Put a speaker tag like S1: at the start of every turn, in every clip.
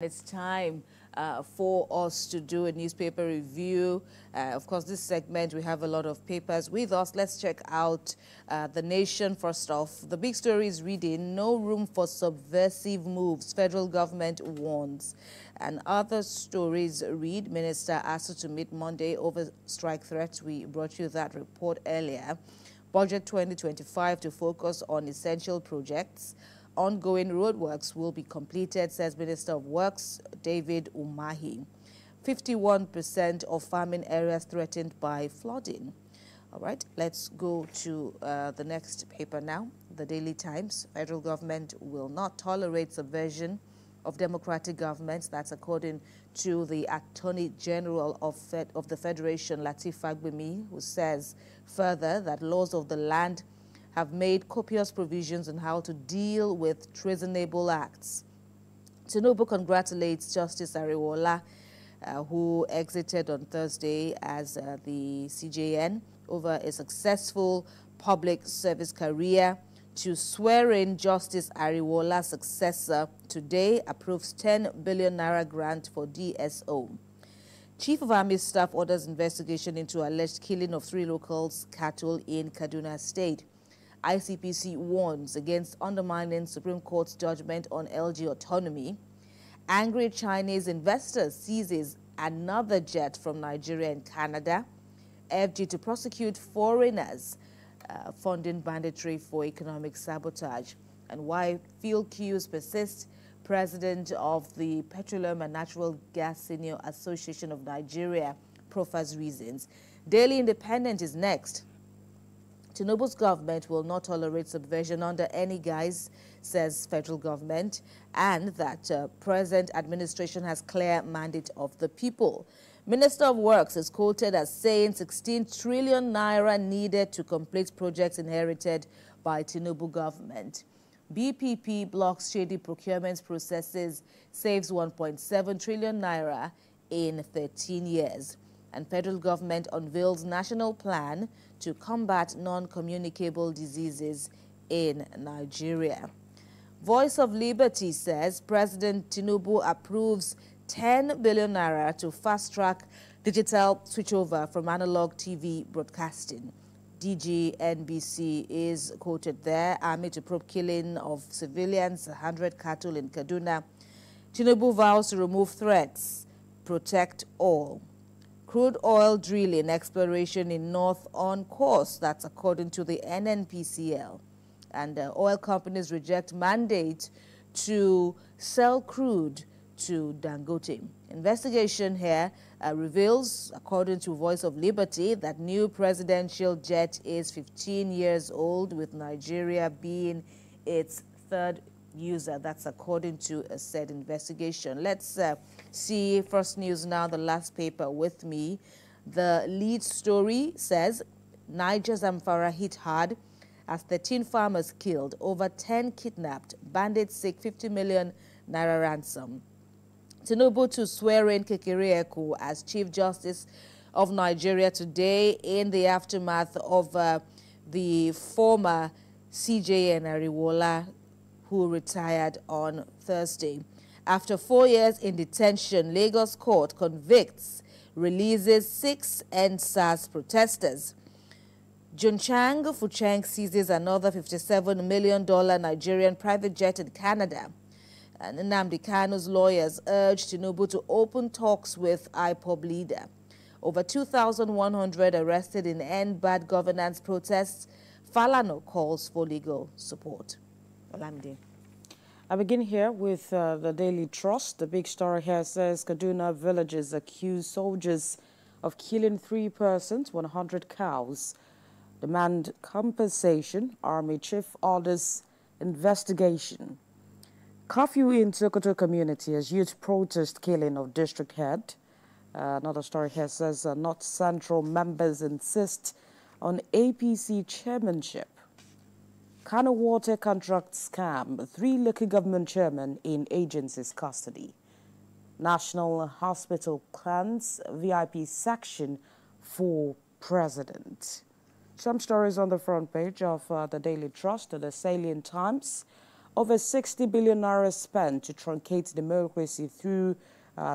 S1: It's time for us to do a newspaper review. Of course, this segment, we have a lot of papers with us. Let's check out The Nation first off. The big story is reading, no room for subversive moves, federal government warns. And other stories read, Minister asked to meet Monday over strike threats. We brought you that report earlier. Budget 2025 to focus on essential projects. Ongoing roadworks will be completed, says Minister of Works David Umahi. 51% of farming areas threatened by flooding. All right, let's go to the next paper now, the Daily Times. Federal government will not tolerate subversion of democratic governments. That's according to the Attorney General of the Federation, Lateef Fagbemi, who says further that laws of the land have made copious provisions on how to deal with treasonable acts. Tinubu congratulates Justice Ariwoola, who exited on Thursday as the CJN over a successful public service career. To swear in Justice Ariwoola's successor today approves 10 billion naira grant for DSO. Chief of Army Staff orders investigation into alleged killing of 3 locals' cattle in Kaduna State. ICPC warns against undermining Supreme Court's judgment on LG autonomy. Angry Chinese investors seizes another jet from Nigeria and Canada. FG to prosecute foreigners funding banditry for economic sabotage. And why fuel queues persist, President of the Petroleum and Natural Gas Senior Association of Nigeria proffers reasons. Daily Independent is next. Tinubu's government will not tolerate subversion under any guise, says federal government, and that present administration has clear mandate of the people. Minister of Works is quoted as saying 16 trillion naira needed to complete projects inherited by Tinubu government. BPP blocks shady procurement processes, saves 1.7 trillion naira in 13 years. And federal government unveils national plan to combat non-communicable diseases in Nigeria. Voice of Liberty says President Tinubu approves 10 billion naira to fast-track digital switchover from analog TV broadcasting. DG NBC is quoted there, army to probe killing of civilians, 100 cattle in Kaduna. Tinubu vows to remove threats, protect all. Crude oil drilling exploration in North on course. That's according to the NNPCL. And oil companies reject mandate to sell crude to Dangote. Investigation here reveals, according to Voice of Liberty, that new presidential jet is 15 years old, with Nigeria being its third user. That's according to a said investigation. Let's see First News now, the last paper with me. The lead story says Niger Zamfara hit hard as 13 farmers killed, over 10 kidnapped, bandits seek 50 million naira ransom. Tinubu to swear in Kekere Eku as Chief Justice of Nigeria today in the aftermath of the former CJN Ariwoola, who retired on Thursday. After 4 years in detention, Lagos court convicts, releases 6 NSAS protesters. Junchang Fucheng seizes another $57 million Nigerian private jet in Canada. And Nnamdi Kanu's lawyers urge Tinubu to open talks with IPOB leader. Over 2,100 arrested in End Bad Governance protests. Falana calls for legal support. Olamide.
S2: I begin here with the Daily Trust. The big story here says Kaduna villagers accuse soldiers of killing 3 persons, 100 cows. Demand compensation. Army chief orders investigation. Curfew in Sokoto community as youth protest killing of district head. Another story here says North Central members insist on APC chairmanship. Kano water contract scam, 3 local government chairmen in agency's custody. National Hospital plans VIP section for president. Some stories on the front page of the Daily Trust. The Salient Times over 60 billion naira spent to truncate democracy through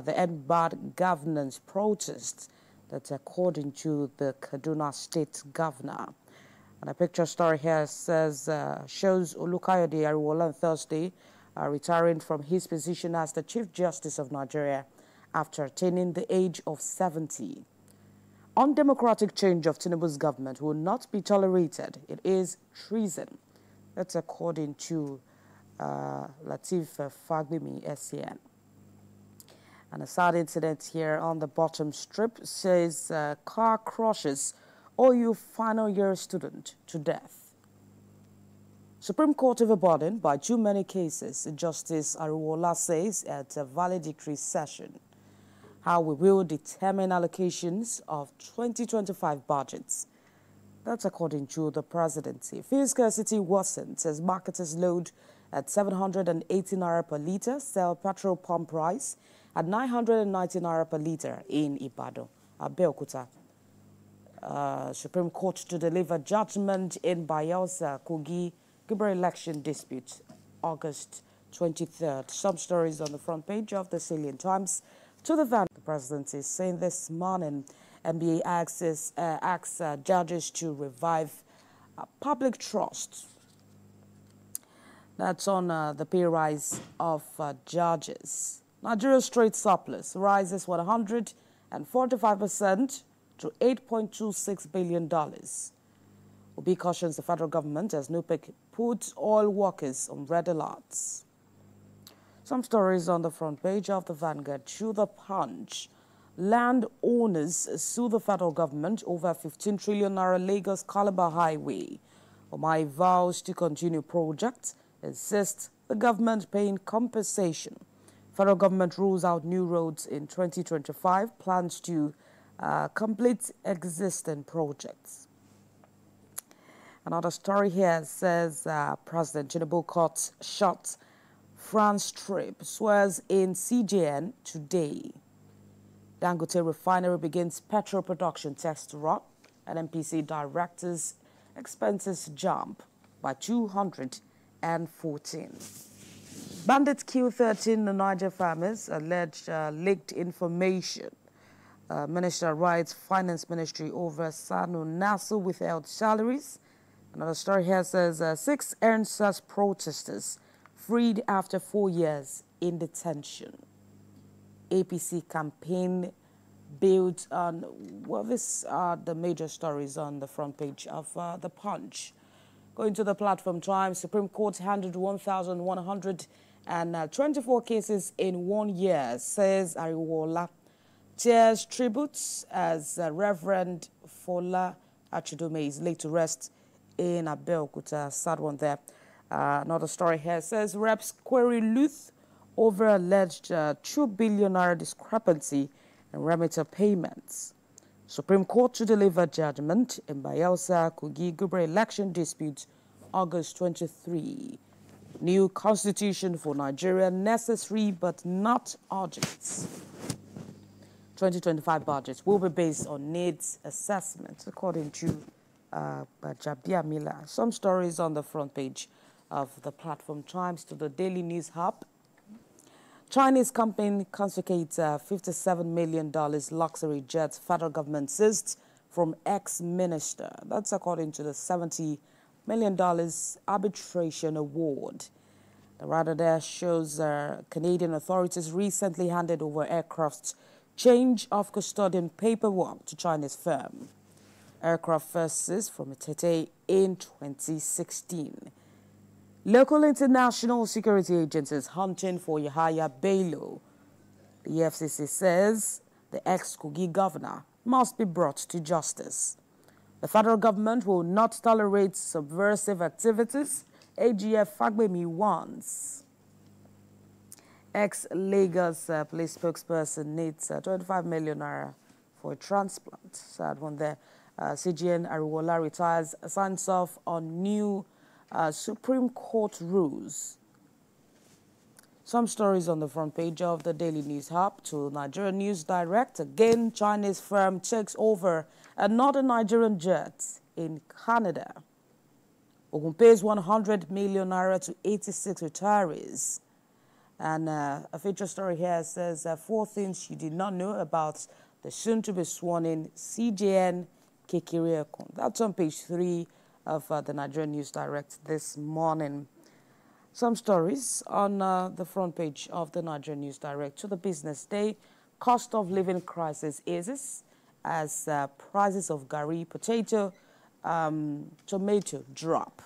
S2: the End Bad Governance protest. That's according to the Kaduna State Governor. And a picture story here says, shows Olukayode Ariwola on Thursday retiring from his position as the Chief Justice of Nigeria after attaining the age of 70. Undemocratic change of Tinubu's government will not be tolerated. It is treason. That's according to Lateef Fagbemi, SCN. And a sad incident here on the bottom strip says car crushes OU final year student to death. Supreme Court overburdened by too many cases, Justice Ariwola says at a valedictory session. How we will determine allocations of 2025 budgets. That's according to the presidency. Fuel scarcity worsens as marketers load at 780 naira per litre, sell petrol pump price at 990 naira per litre in Ibadan, Abeokuta. Supreme Court to deliver judgment in Bayelsa Kogi Guber election dispute, August 23rd. Some stories on the front page of the Salient Times. To the van, the president is saying this morning, NBA asks judges to revive public trust. That's on the pay rise of judges. Nigeria's trade surplus rises 145% to $8.26 billion. Obi cautions the federal government as NUPEC puts oil workers on red alerts. Some stories on the front page of the Vanguard. To the Punch. Land owners sue the federal government over 15 trillion naira Lagos Calabar Highway. Omai vows to continue project, insists the government paying compensation. Federal government rules out new roads in 2025, plans to complete existing projects. Another story here says President Tinubu cuts short France trip, swears in CJN today. Dangote refinery begins petrol production test run, and NPC directors' expenses jump by 214. Bandits kill 13 Niger farmers, alleged leaked information. Minister writes Finance Ministry over Sanu Nasu withheld salaries. Another story here says 6 ENSAS protesters freed after 4 years in detention. APC campaign built on, well, these are the major stories on the front page of The Punch. Going to the Platform Times, Supreme Court handled 1,124 cases in 1 year, says Ariwola. Tears tributes as Reverend Fola Achidume is laid to rest in Abeokuta. Sad one there. Another story here says reps query Luth over alleged 2 billion naira discrepancy in remitter payments. Supreme Court to deliver judgment in Bayelsa Kogi Guber election dispute, August 23. New constitution for Nigeria necessary but not urgent. 2025 budgets will be based on needs assessment, according to Bajabia Miller. Some stories on the front page of the Platform Times. To the Daily News Hub. Chinese company confiscates $57 million luxury jets federal government seized from ex-minister. That's according to the $70 million arbitration award. The writer there shows Canadian authorities recently handed over aircraft's change of custodian paperwork to Chinese firm. Aircraft first seized from Tete in 2016. Local international security agencies hunting for Yahaya Bello. The FCC says the ex-Kogi governor must be brought to justice. The federal government will not tolerate subversive activities, AGF Fagbemi warns. Ex-Lagos police spokesperson needs 25 million naira for a transplant. Sad one there. CGN Ariwola retires, signs off on new Supreme Court rules. Some stories on the front page of the Daily News Hub. To Nigeria News Direct. Again, Chinese firm takes over another Nigerian jet in Canada. Ogun pays 100 million naira to 86 retirees. And a feature story here says 4 things you did not know about the soon-to-be sworn-in CJN Kekere Ekun. That's on page 3 of the Nigerian News Direct this morning. Some stories on the front page of the Nigerian News Direct. To the business day, cost of living crisis eases as prices of gari, potato, tomato drop.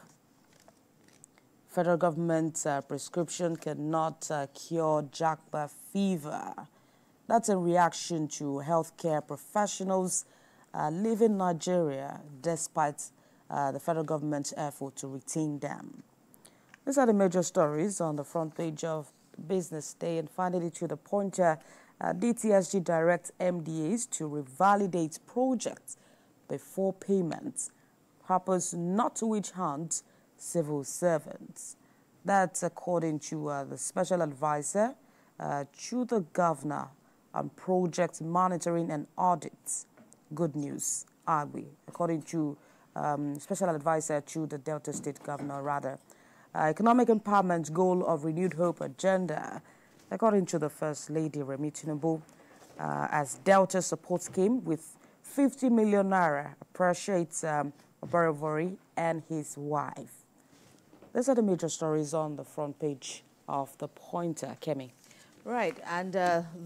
S2: Federal government prescription cannot cure Japa fever. That's in reaction to healthcare professionals leaving Nigeria despite the federal government's effort to retain them. These are the major stories on the front page of Business Day. And finally, to the pointer, DTSG directs MDAs to revalidate projects before payment. Purpose not to witch hunt civil servants. That's according to the special advisor to the governor on project monitoring and audits. Good news, Agui, according to special advisor to the Delta State governor, rather. Economic empowerment goal of renewed hope agenda, according to the First Lady Remi Tinubu, as Delta support scheme with 50 million naira appreciates Obarevori and his wife. These are the major stories on the front page of the pointer, Kemi.
S1: Right, and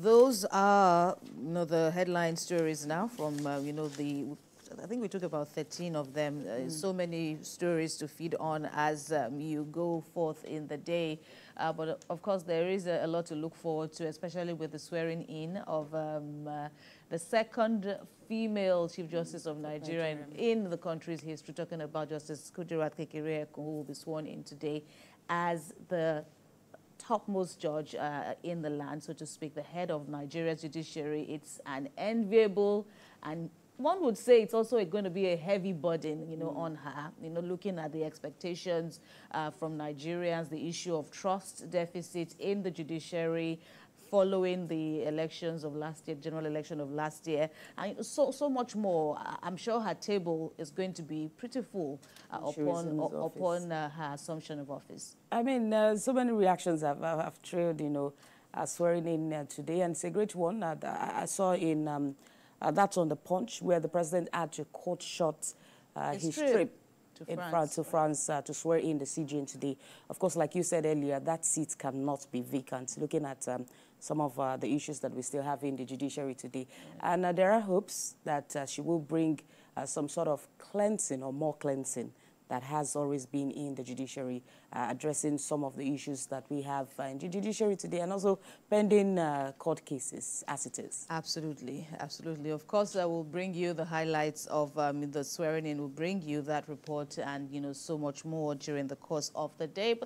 S1: those are the headline stories now from I think we took about 13 of them. So many stories to feed on as you go forth in the day. But of course, there is a lot to look forward to, especially with the swearing in of the second female Chief Justice of Nigeria in the country's history, talking about Justice Kudirat Kekere Ekun, who will be sworn in today as the topmost judge in the land, so to speak, the head of Nigeria's judiciary. It's an enviable, and one would say it's also going to be a heavy burden, on her, looking at the expectations from Nigerians, the issue of trust deficit in the judiciary following the elections of last year, general election of last year, and so much more. I'm sure her table is going to be pretty full upon her assumption of office.
S2: I mean, so many reactions have trailed, swearing in today, and it's a great one. I saw in that's on the Punch, where the president had to cut short his trip to France to swear in the CJN today. Of course, like you said earlier, that seat cannot be vacant, looking at some of the issues that we still have in the judiciary today. And there are hopes that she will bring some sort of cleansing or more cleansing that has always been in the judiciary, addressing some of the issues that we have in the judiciary today, and also pending court cases as it is.
S1: Absolutely, absolutely. Of course, I will bring you the highlights of the swearing in, will bring you that report and, so much more during the course of the day. But